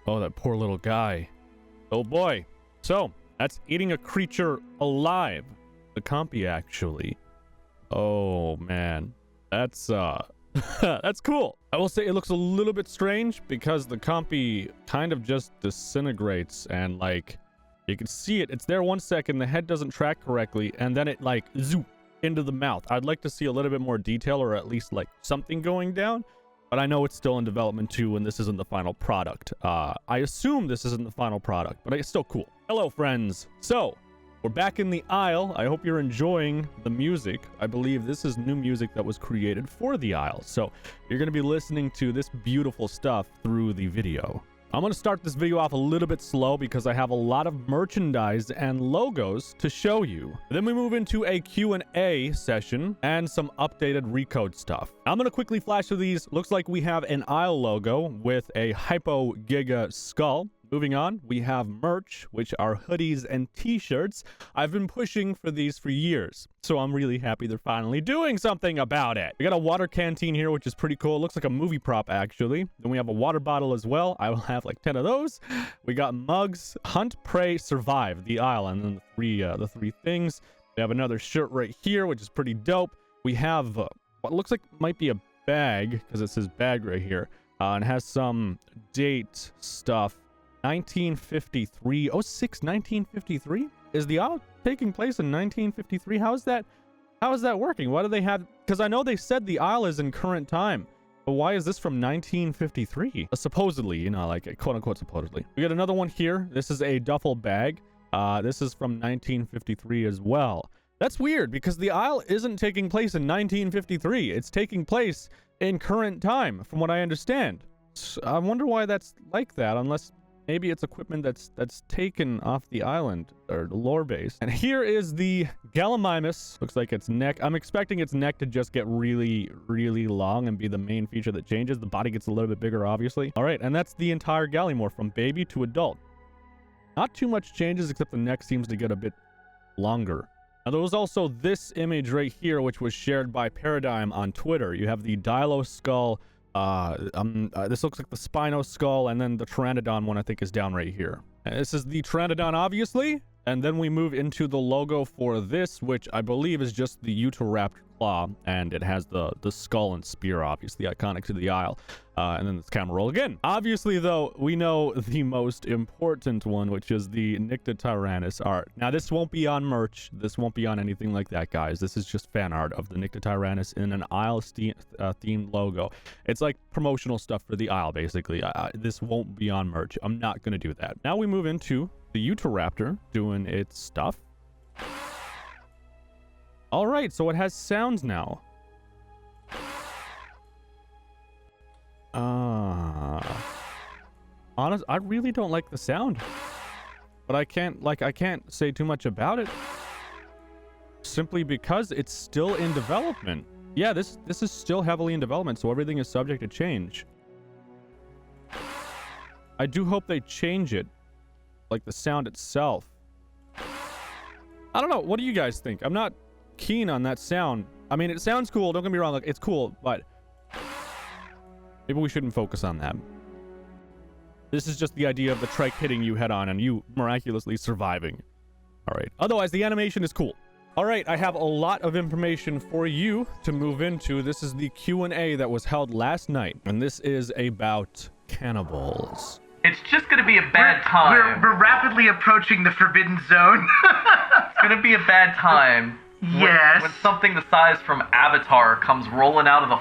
Oh, that poor little guy. Oh boy. So, that's eating a creature alive. The compy, actually. Oh, man. That's, that's cool. I will say it looks a little bit strange because the compy kind of just disintegrates and, like, you can see it. It's there 1 second, the head doesn't track correctly, and then it, like, zoop into the mouth. I'd like to see a little bit more detail or at least, like, something going down. But I know it's still in development too, and this isn't the final product. I assume this isn't the final product, but it's still cool. Hello, friends. So, we're back in the Isle. I hope you're enjoying the music. I believe this is new music that was created for the Isle. So, you're going to be listening to this beautiful stuff through the video. I'm going to start this video off a little bit slow because I have a lot of merchandise and logos to show you. Then we move into a Q&A session and some updated Recode stuff. I'm going to quickly flash through these. Looks like we have an Isle logo with a Hypo Giga skull. Moving on, we have merch, which are hoodies and t-shirts. I've been pushing for these for years, so I'm really happy they're finally doing something about it. We got a water canteen here, which is pretty cool. It looks like a movie prop, actually. Then we have a water bottle as well. I will have like 10 of those. We got mugs, hunt, pray, survive, the Isle, and then the three things. We have another shirt right here, which is pretty dope. We have what looks like might be a bag, because it says bag right here, and has some date stuff. 1953. 1953? Is the Isle taking place in 1953? How is that working? Why do they have, because I know they said the Isle is in current time, but why is this from 1953? Supposedly, you know, like quote unquote supposedly. We got another one here. This is a duffel bag. This is from 1953 as well. That's weird because the Isle isn't taking place in 1953. It's taking place in current time, from what I understand. So I wonder why that's like that, unless maybe it's equipment that's taken off the island or the lore base. And here is the Gallimimus. Looks like its neck. I'm expecting its neck to just get really, really long and be the main feature that changes. The body gets a little bit bigger, obviously. All right, and that's the entire Gallimorph from baby to adult. Not too much changes, except the neck seems to get a bit longer. Now, there was also this image right here, which was shared by Paradigm on Twitter. You have the Dilo skull. This looks like the Spino skull, and then the Pteranodon one I think is down right here. And this is the Pteranodon, obviously, and then we move into the logo for this, which I believe is just the Utahraptor claw, and it has the skull and spear, obviously iconic to the Isle. And then this camera roll again. Obviously, though, we know the most important one, which is the Nyctotyrannus art. Now, this won't be on merch. This won't be on anything like that, guys. This is just fan art of the Nyctotyrannus in an Isle themed logo. It's like promotional stuff for the Isle, basically. This won't be on merch. I'm not going to do that. Now we move into the Utahraptor doing its stuff. All right, so it has sounds now. Honest, I really don't like the sound, but I can't say too much about it, simply because it's still in development. Yeah, this is still heavily in development, so everything is subject to change. I do hope they change it, like the sound itself. I don't know. What do you guys think? I'm not keen on that sound. I mean, it sounds cool. Don't get me wrong. Like, it's cool, but maybe we shouldn't focus on that. This is just the idea of the trike hitting you head on and you miraculously surviving. All right. Otherwise, the animation is cool. All right. I have a lot of information for you to move into. This is the Q&A that was held last night, and this is about cannibals. It's just going to be a bad time. We're rapidly approaching the forbidden zone. It's going to be a bad time. Yes. When something the size from Avatar comes rolling out of the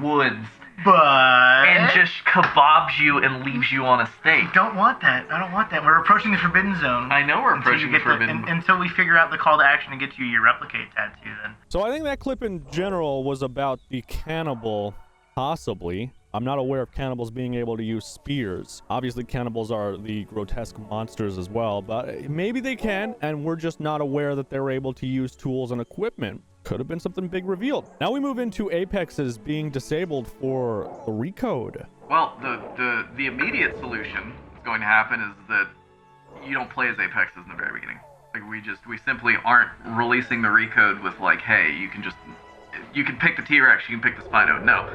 woods. But... and just kebabs you and leaves you on a steak. I don't want that. I don't want that. We're approaching the forbidden zone. I know we're approaching the forbidden zone. Until we figure out the call to action and get you your replicate tattoo then. So I think that clip in general was about the cannibal, possibly. I'm not aware of cannibals being able to use spears. Obviously, cannibals are the grotesque monsters as well, but maybe they can, and we're just not aware that they're able to use tools and equipment. Could have been something big revealed. Now we move into Apexes being disabled for the Recode. Well, the immediate solution that's going to happen is that you don't play as Apexes in the very beginning. Like, we simply aren't releasing the Recode with like, hey, you can pick the T-Rex, you can pick the Spino. No.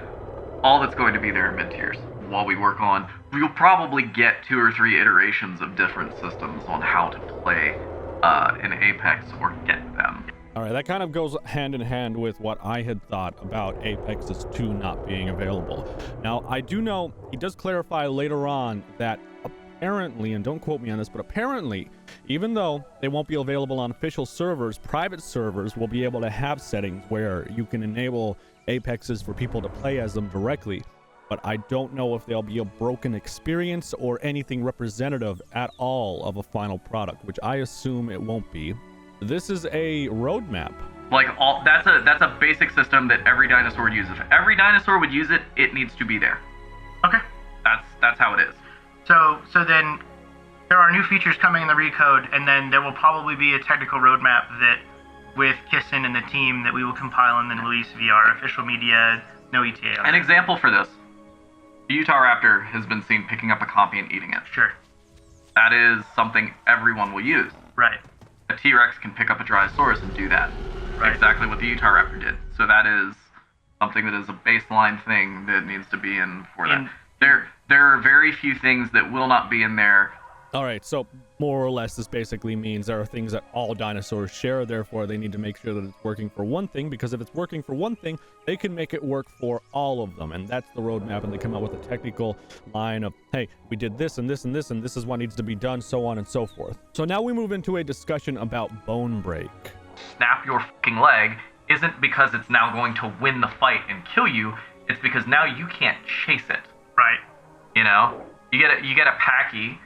All that's going to be there are mid-tiers. while we work on, we'll probably get 2 or 3 iterations of different systems on how to play in Apex or get them. All right, that kind of goes hand in hand with what I had thought about Apex's 2 not being available. Now, I do know he does clarify later on that apparently, and don't quote me on this, but apparently, even though they won't be available on official servers, private servers will be able to have settings where you can enable Apexes for people to play as them directly. But I don't know if they'll be a broken experience or anything representative at all of a final product, which I assume it won't be. This is a roadmap. Like that's a basic system that every dinosaur would use. If every dinosaur would use it, it needs to be there. Okay. That's how it is. So then there are new features coming in the Recode, and then there will probably be a technical roadmap that, with Kissin and the team, that we will compile and then release via our official media, no ETA. An example for this: the Utah Raptor has been seen picking up a copy and eating it. Sure. That is something everyone will use. Right. A T-Rex can pick up a Drysaurus and do that. Right. Exactly what the Utah Raptor did. So that is something that is a baseline thing that needs to be in for that. There are very few things that will not be in there. All right, so more or less this basically means there are things that all dinosaurs share, therefore they need to make sure that it's working for one thing, because if it's working for one thing, they can make it work for all of them, and that's the roadmap, and they come out with a technical line of, hey, we did this and this and this, and this is what needs to be done, so on and so forth. So now we move into a discussion about bone break. Snap your fucking leg isn't because it's now going to win the fight and kill you, it's because now you can't chase it. Right. You know? You get a Packy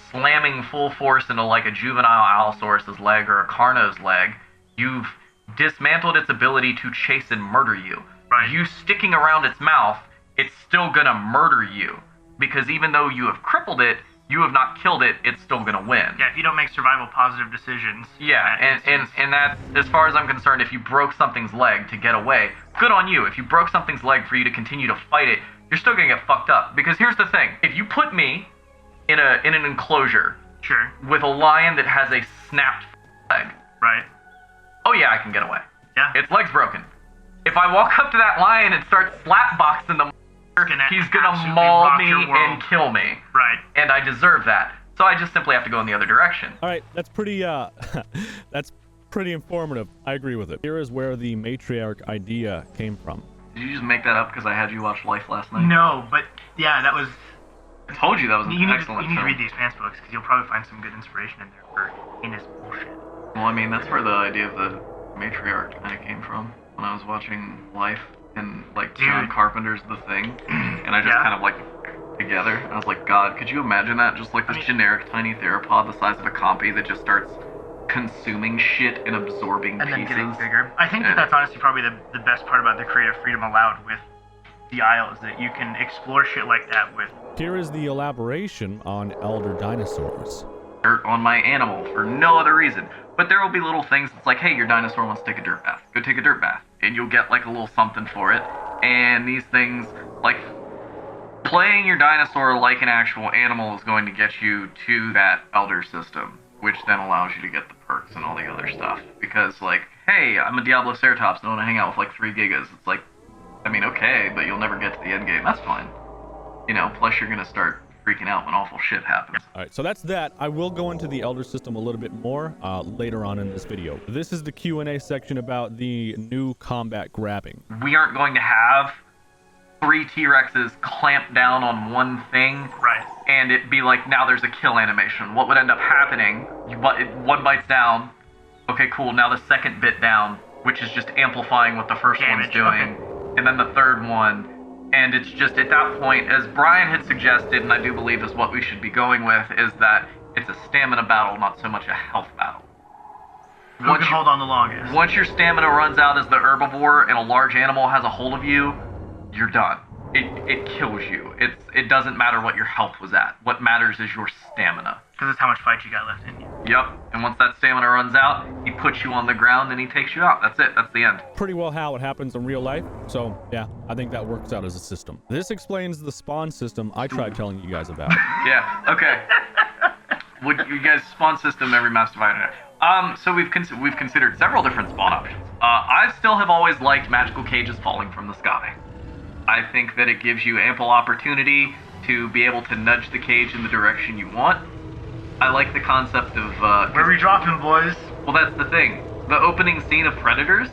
slamming full force into like a juvenile Allosaurus's leg or a Carno's leg. You've dismantled its ability to chase and murder you. Right. You sticking around its mouth, it's still gonna murder you. Because even though you have crippled it, you have not killed it, it's still gonna win. Yeah, if you don't make survival positive decisions. Yeah, and that's, as far as I'm concerned, if you broke something's leg to get away, good on you. If you broke something's leg for you to continue to fight it, you're still gonna get fucked up. Because here's the thing, if you put me in an enclosure, sure, with a lion that has a snapped leg, right, oh yeah, I can get away. Yeah. Its leg's broken. If I walk up to that lion and start slapboxing the he's gonna maul me and kill me. Right. And I deserve that. So I just simply have to go in the other direction. All right, that's pretty that's pretty informative. I agree with it. Here is where the matriarch idea came from. Did you just make that up because I had you watch Life last night? No, but yeah, that was. I told you that was an excellent You need to film. read the Expanse books because you'll probably find some good inspiration in there for heinous bullshit. Well, I mean, that's where the idea of the matriarch kind of came from. When I was watching Life and like John Carpenter's The Thing, and I just kind of like together. I was like, God, could you imagine that? Just like this generic tiny theropod the size of a compy that just starts consuming shit and absorbing and pieces. then getting bigger. I think that's honestly probably the best part about the creative freedom allowed with the Isle is that you can explore shit like that with. Here is the elaboration on elder dinosaurs. Dirt on my animal for no other reason. But there will be little things that's like, hey, your dinosaur wants to take a dirt bath. Go take a dirt bath. And you'll get like a little something for it. And these things, like playing your dinosaur like an actual animal is going to get you to that elder system, which then allows you to get the perks and all the other stuff. Because like, hey, I'm a Diabloceratops and I want to hang out with like 3 gigas. It's like, I mean, okay, but you'll never get to the end game. That's fine. You know, plus you're going to start freaking out when awful shit happens. All right, so that's that. I will go into the elder system a little bit more later on in this video. This is the Q&A section about the new combat grabbing. We aren't going to have 3 T-Rexes clamped down on one thing, Right. and it be like, now there's a kill animation. What would end up happening, one bite's down, okay, cool, now the second bit down, which is just amplifying what the first one's doing, and then the third one, and it's just at that point, as Brian had suggested, and I do believe is what we should be going with, is that it's a stamina battle, not so much a health battle. Who can hold on the longest? Once your stamina runs out as the herbivore and a large animal has a hold of you, you're done. It kills you. It doesn't matter what your health was at. What matters is your stamina. Because it's how much fight you got left in you. Yep. And once that stamina runs out, he puts you on the ground and he takes you out. That's it. That's the end. Pretty well how it happens in real life. So yeah, I think that works out as a system. This explains the spawn system I tried telling you guys about. Yeah. Okay. Would you guys spawn system every Mass Divider? So we've considered several different spawn options. I still have always liked magical cages falling from the sky. I think that it gives you ample opportunity to be able to nudge the cage in the direction you want. I like the concept of... Where are we dropping, boys? Well, that's the thing. The opening scene of Predators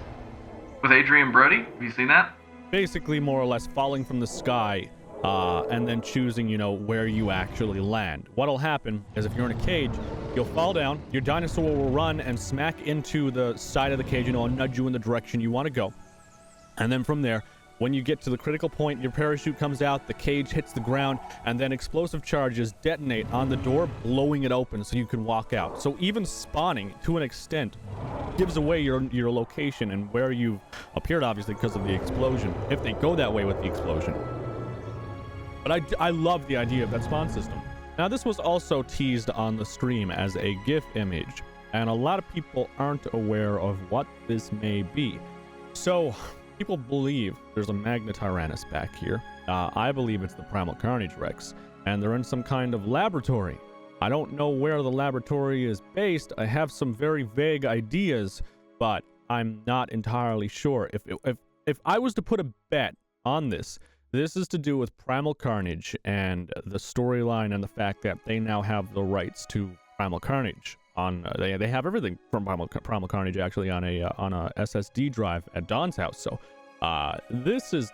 with Adrian Brody, have you seen that? Basically, more or less, falling from the sky, and then choosing, you know, where you actually land. What'll happen is if you're in a cage, you'll fall down, your dinosaur will run and smack into the side of the cage, you know, and nudge you in the direction you want to go. And then from there, when you get to the critical point, your parachute comes out, the cage hits the ground, and then explosive charges detonate on the door, blowing it open so you can walk out. So even spawning, to an extent, gives away your location and where you appeared, obviously, because of the explosion, if they go that way with the explosion. But I love the idea of that spawn system. Now, this was also teased on the stream as a GIF image, and a lot of people aren't aware of what this may be. So... people believe there's a Magna-Tyrannus back here. I believe it's the Primal Carnage Rex, and they're in some kind of laboratory. I don't know where the laboratory is based. I have some very vague ideas, but I'm not entirely sure. If I was to put a bet on this, this is to do with Primal Carnage and the storyline and the fact that they now have the rights to Primal Carnage. They have everything from Primal Carnage actually on a SSD drive at Don's house. So this is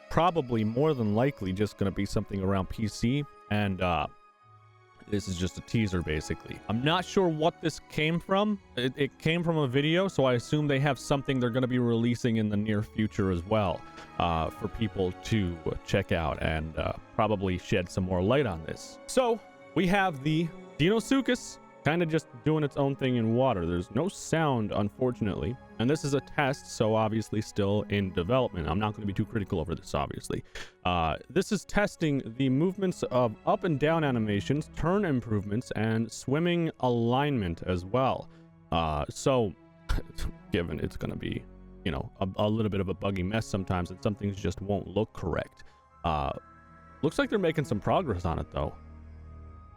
probably more than likely just going to be something around PC, and this is just a teaser basically. I'm not sure what this came from. It came from a video, so I assume they have something they're going to be releasing in the near future as well for people to check out and probably shed some more light on this. So we have the Deinosuchus kind of just doing its own thing in water. There's no sound, unfortunately, and this is a test, so obviously still in development. I'm not going to be too critical over this, obviously. This is testing the movements of up and down animations, turn improvements, and swimming alignment as well. So given it's going to be, you know, a little bit of a buggy mess sometimes, and some things just won't look correct. Looks like they're making some progress on it, though.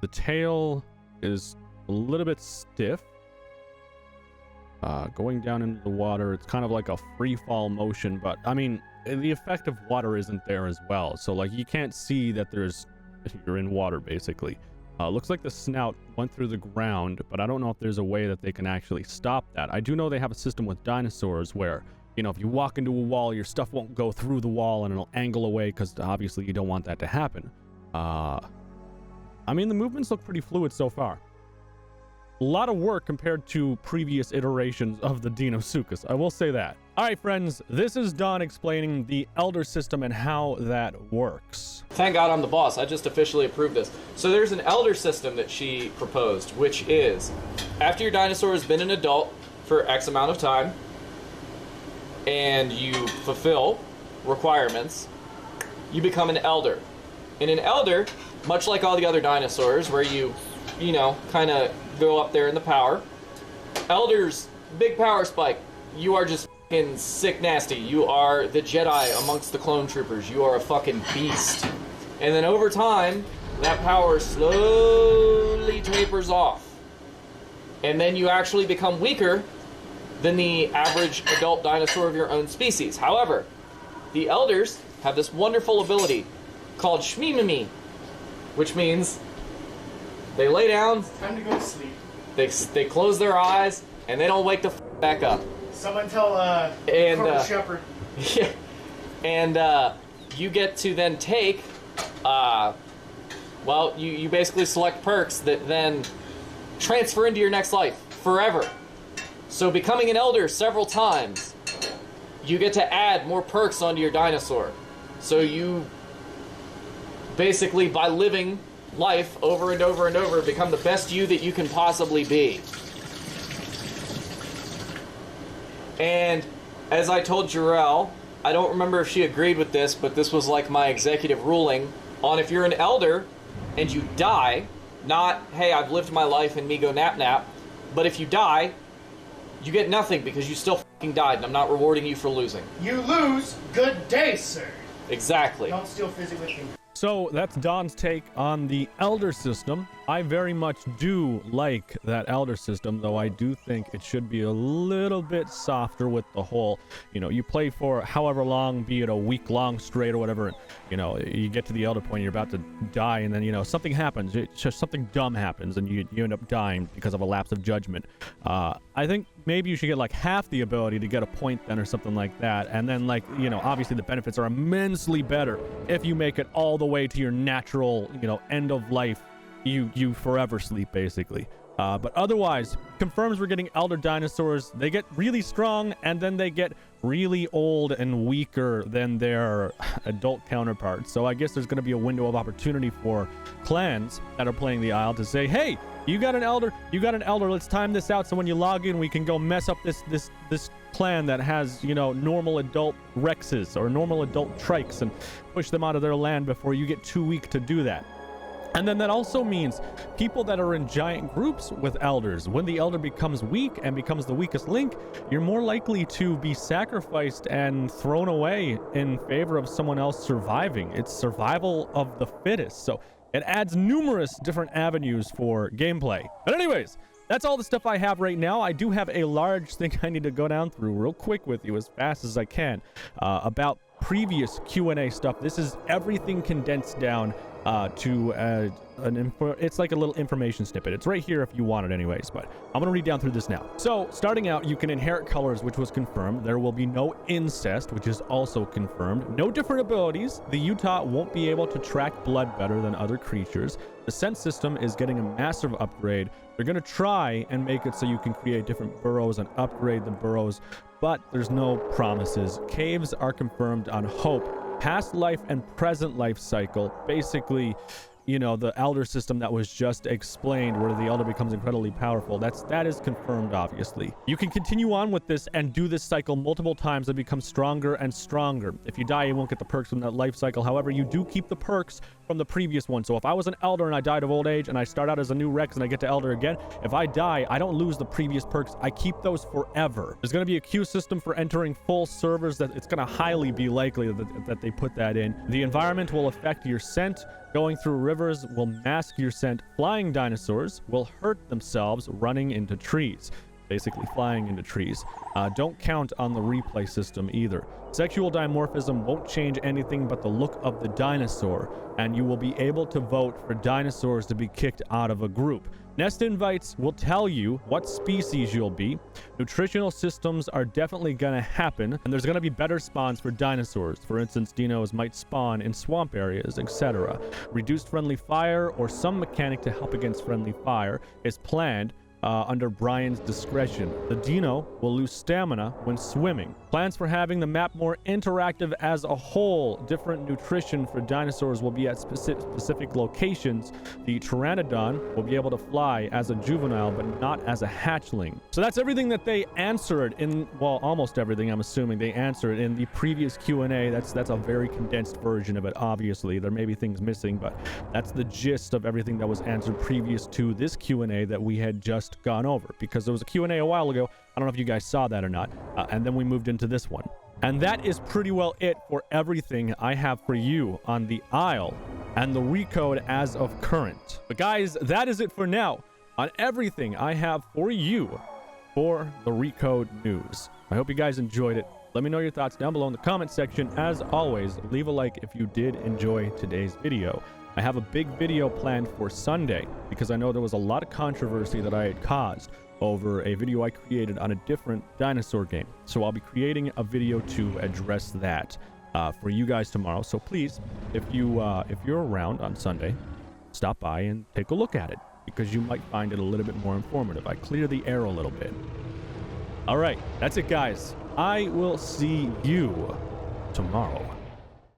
The tail is a little bit stiff. Going down into the water, it's kind of like a free fall motion, but I mean, the effect of water isn't there as well. So like, you can't see that you're in water basically. Looks like the snout went through the ground, but I don't know if there's a way that they can actually stop that. I do know they have a system with dinosaurs where, you know, if you walk into a wall, your stuff won't go through the wall and it'll angle away, because obviously you don't want that to happen. I mean, the movements look pretty fluid so far. A lot of work compared to previous iterations of the Deinosuchus, I will say that. Alright friends, this is Don explaining the Elder system and how that works. Thank God I'm the boss, I just officially approved this. So there's an Elder system that she proposed, which is, after your dinosaur has been an adult for X amount of time, and you fulfill requirements, you become an Elder. And an Elder, much like all the other dinosaurs, where you know, kind of go up there in the power. Elders, big power spike. You are just fucking sick nasty. You are the Jedi amongst the clone troopers. You are a fucking beast. And then over time, that power slowly tapers off. And then you actually become weaker than the average adult dinosaur of your own species. However, the Elders have this wonderful ability called Shmimimi, which means they lay down, Time to go to sleep. they close their eyes, and they don't wake the back up. Someone tell Corporal Shepard. Yeah, and you get to then take, well, you basically select perks that then transfer into your next life forever. So becoming an Elder several times, you get to add more perks onto your dinosaur. So you basically, by living life over and over and over, become the best you that you can possibly be. And as I told Jarrell, I don't remember if she agreed with this, but this was like my executive ruling on if you're an Elder and you die, not, hey, I've lived my life and me go nap nap, but if you die, you get nothing because you still fucking died, and I'm not rewarding you for losing. You lose, good day, sir. Exactly. Don't steal physics with me. So that's Don's take on the Elder system. I very much do like that Elder system, though I do think it should be a little bit softer with the whole, you play for however long, be it a week long straight or whatever, and, you get to the Elder point, you're about to die, and then, something happens. It's just something dumb happens, and you end up dying because of a lapse of judgment. I think maybe you should get like half the ability to get a point then or something like that, and then obviously the benefits are immensely better if you make it all the way to your natural, end of life, you forever sleep basically. But otherwise, confirms we're getting elder dinosaurs. They get really strong, and then they get really old and weaker than their adult counterparts. So I guess there's going to be a window of opportunity for clans that are playing the Isle to say, hey, you got an elder, let's time this out so when you log in, we can go mess up this clan that has, normal adult Rexes or normal adult Trikes and push them out of their land before you get too weak to do that. And then that also means people that are in giant groups with elders, when the elder becomes weak and becomes the weakest link, you're more likely to be sacrificed and thrown away in favor of someone else surviving. It's survival of the fittest. So it adds numerous different avenues for gameplay. But anyways, that's all the stuff I have right now. I do have a large thing I need to go down through real quick with you as fast as I can about previous Q&A stuff. This is everything condensed down to it's like a little information snippet. It's right here if you want it anyways, but I'm gonna read down through this now. So starting out, you can inherit colors, which was confirmed. There will be no incest, which is also confirmed. No different abilities. The Utah won't be able to track blood better than other creatures. The scent system is getting a massive upgrade. They're gonna try and make it so you can create different burrows and upgrade the burrows, but there's no promises. Caves are confirmed on Hope. Past life and present life cycle, basically, the elder system that was just explained, where the elder becomes incredibly powerful. That is confirmed, obviously. You can continue on with this and do this cycle multiple times and become stronger and stronger. If you die, you won't get the perks from that life cycle. However, you do keep the perks from the previous one. So if I was an elder and I died of old age and I start out as a new Rex and I get to elder again, if I die, I don't lose the previous perks. I keep those forever. There's going to be a queue system for entering full servers that it's going to highly be likely that they put that in. The environment will affect your scent. Going through rivers will mask your scent. Flying dinosaurs will hurt themselves running into trees. Basically flying into trees. Don't count on the replay system either. Sexual dimorphism won't change anything but the look of the dinosaur, and you will be able to vote for dinosaurs to be kicked out of a group. Nest invites will tell you what species you'll be. Nutritional systems are definitely going to happen, and there's going to be better spawns for dinosaurs. For instance, dinos might spawn in swamp areas, etc. Reduced friendly fire or some mechanic to help against friendly fire is planned under Brian's discretion. The dino will lose stamina when swimming. Plans for having the map more interactive as a whole. Different nutrition for dinosaurs will be at specific locations. The pteranodon will be able to fly as a juvenile, but not as a hatchling. So that's everything that they answered in, well, almost everything, I'm assuming they answered in the previous Q&A. That's a very condensed version of it, obviously. There may be things missing, but that's the gist of everything that was answered previous to this Q&A that we had just gone over, because there was a Q&A a while ago. I don't know if you guys saw that or not, and then we moved into this one. And that is pretty well it for everything I have for you on the Isle and the Recode as of current. But guys, that is it for now on everything I have for you for the Recode news. I hope you guys enjoyed it. Let me know your thoughts down below in the comment section. As always, leave a like if you did enjoy today's video. I have a big video planned for Sunday because I know there was a lot of controversy that I had caused over a video I created on a different dinosaur game. So I'll be creating a video to address that for you guys tomorrow. So please, if you're around on Sunday, stop by and take a look at it, because you might find it a little bit more informative. I clear the air a little bit. All right, that's it, guys. I will see you tomorrow.